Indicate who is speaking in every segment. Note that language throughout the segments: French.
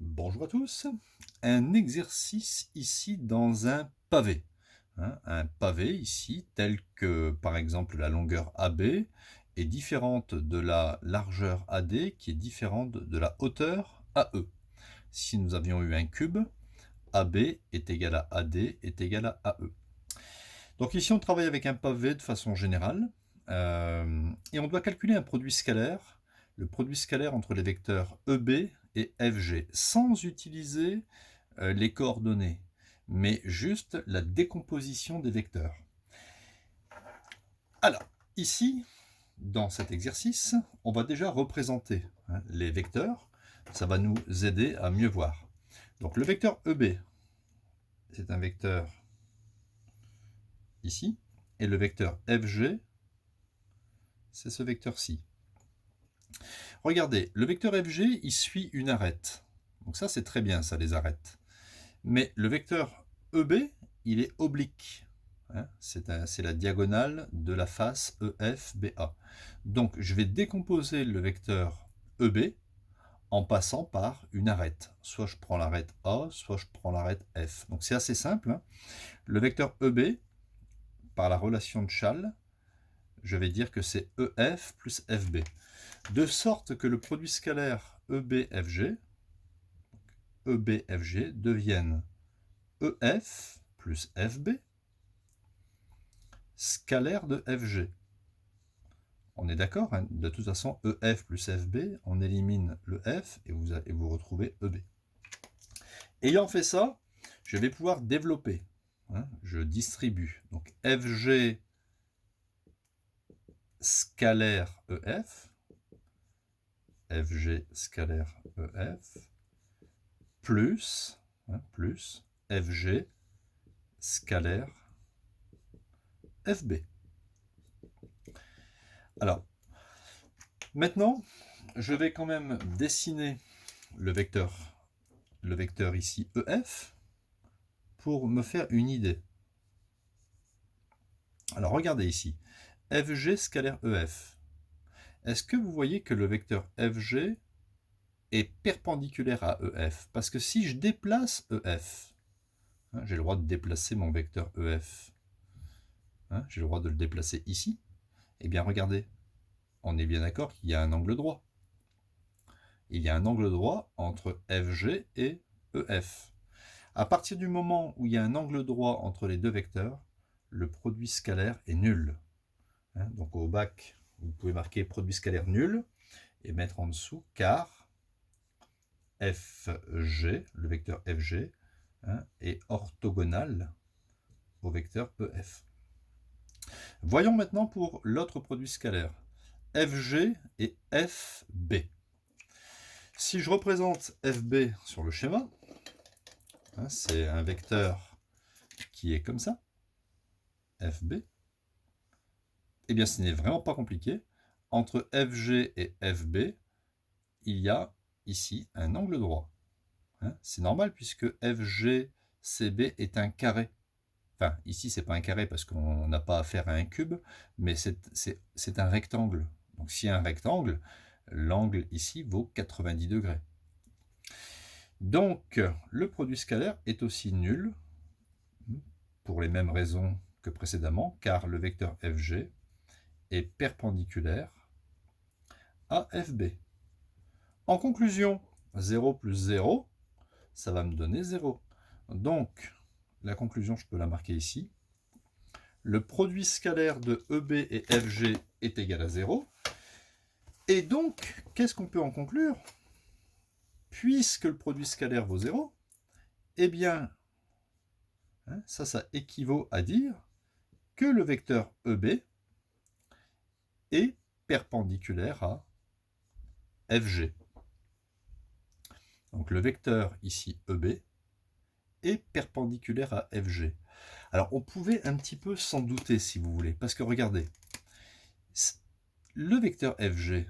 Speaker 1: Bonjour à tous. Un exercice ici dans un pavé. Un pavé ici tel que par exemple la longueur AB est différente de la largeur AD qui est différente de la hauteur AE. Si nous avions eu un cube, AB est égal à AD est égal à AE. Donc ici on travaille avec un pavé de façon générale et on doit calculer un produit scalaire, le produit scalaire entre les vecteurs EB et FG, sans utiliser les coordonnées, mais juste la décomposition des vecteurs. Alors, ici, dans cet exercice, on va déjà représenter les vecteurs. Ça va nous aider à mieux voir. Donc le vecteur EB, c'est un vecteur ici, et le vecteur FG, c'est ce vecteur-ci. Regardez, le vecteur FG, il suit une arête. Donc ça, c'est très bien, ça, les arêtes. Mais le vecteur EB, il est oblique. C'est la diagonale de la face EFBA. Donc, je vais décomposer le vecteur EB en passant par une arête. Soit je prends l'arête A, soit je prends l'arête F. Donc, c'est assez simple. Le vecteur EB, par la relation de Schall, je vais dire que c'est EF plus FB. De sorte que le produit scalaire EB-FG, EB-FG devienne EF plus FB scalaire de FG. On est d'accord, hein? De toute façon, EF plus FB, on élimine le F et vous retrouvez EB. Ayant fait ça, je vais pouvoir développer. Je distribue. Donc FG scalaire EF, FG scalaire EF, plus FG scalaire FB. Alors, maintenant, je vais quand même dessiner le vecteur ici EF pour me faire une idée. Alors regardez ici, FG scalaire EF. Est-ce que vous voyez que le vecteur FG est perpendiculaire à EF? Parce que si je déplace EF, j'ai le droit de déplacer mon vecteur EF, j'ai le droit de le déplacer ici, eh bien regardez, on est bien d'accord qu'il y a un angle droit. Il y a un angle droit entre FG et EF. À partir du moment où il y a un angle droit entre les deux vecteurs, le produit scalaire est nul. Donc au bac, vous pouvez marquer produit scalaire nul et mettre en dessous car FG, le vecteur FG, est orthogonal au vecteur EF. Voyons maintenant pour l'autre produit scalaire, FG et FB. Si je représente FB sur le schéma, c'est un vecteur qui est comme ça, FB, eh bien ce n'est vraiment pas compliqué. Entre FG et FB, il y a ici un angle droit. C'est normal puisque FGCB est un carré. Enfin, ici, c'est pas un carré parce qu'on n'a pas affaire à un cube, mais c'est un rectangle. Donc, s'il y a un rectangle, l'angle ici vaut 90 degrés. Donc, le produit scalaire est aussi nul, pour les mêmes raisons que précédemment, car le vecteur FG est perpendiculaire à FB. En conclusion, 0 plus 0, ça va me donner 0. Donc, la conclusion, je peux la marquer ici. Le produit scalaire de EB et FG est égal à 0. Et donc, qu'est-ce qu'on peut en conclure? Puisque le produit scalaire vaut 0, eh bien, ça équivaut à dire que le vecteur EB est perpendiculaire à FG. Donc le vecteur ici EB est perpendiculaire à FG. Alors on pouvait un petit peu s'en douter si vous voulez, parce que regardez, le vecteur FG,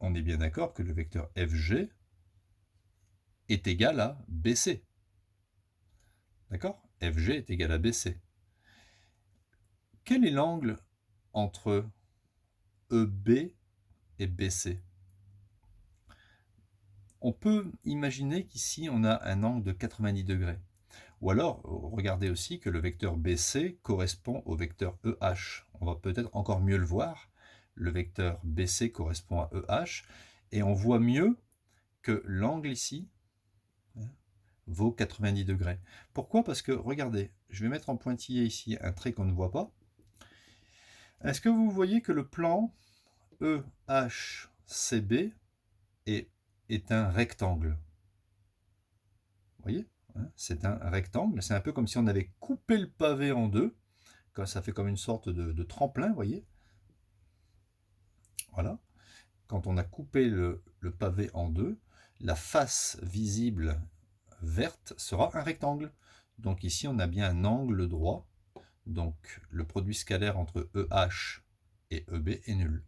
Speaker 1: on est bien d'accord que le vecteur FG est égal à BC. D'accord? FG est égal à BC. Quel est l'angle entre EB et BC? On peut imaginer qu'ici, on a un angle de 90 degrés. Ou alors, regardez aussi que le vecteur BC correspond au vecteur EH. On va peut-être encore mieux le voir. Le vecteur BC correspond à EH. Et on voit mieux que l'angle ici vaut 90 degrés. Pourquoi? Parce que, regardez, je vais mettre en pointillé ici un trait qu'on ne voit pas. Est-ce que vous voyez que le plan EHCB est un rectangle? Vous voyez, hein, c'est un rectangle. C'est un peu comme si on avait coupé le pavé en deux. Ça fait comme une sorte de tremplin, vous voyez. Voilà. Quand on a coupé le pavé en deux, la face visible verte sera un rectangle. Donc ici, on a bien un angle droit. Donc le produit scalaire entre EH et EB est nul.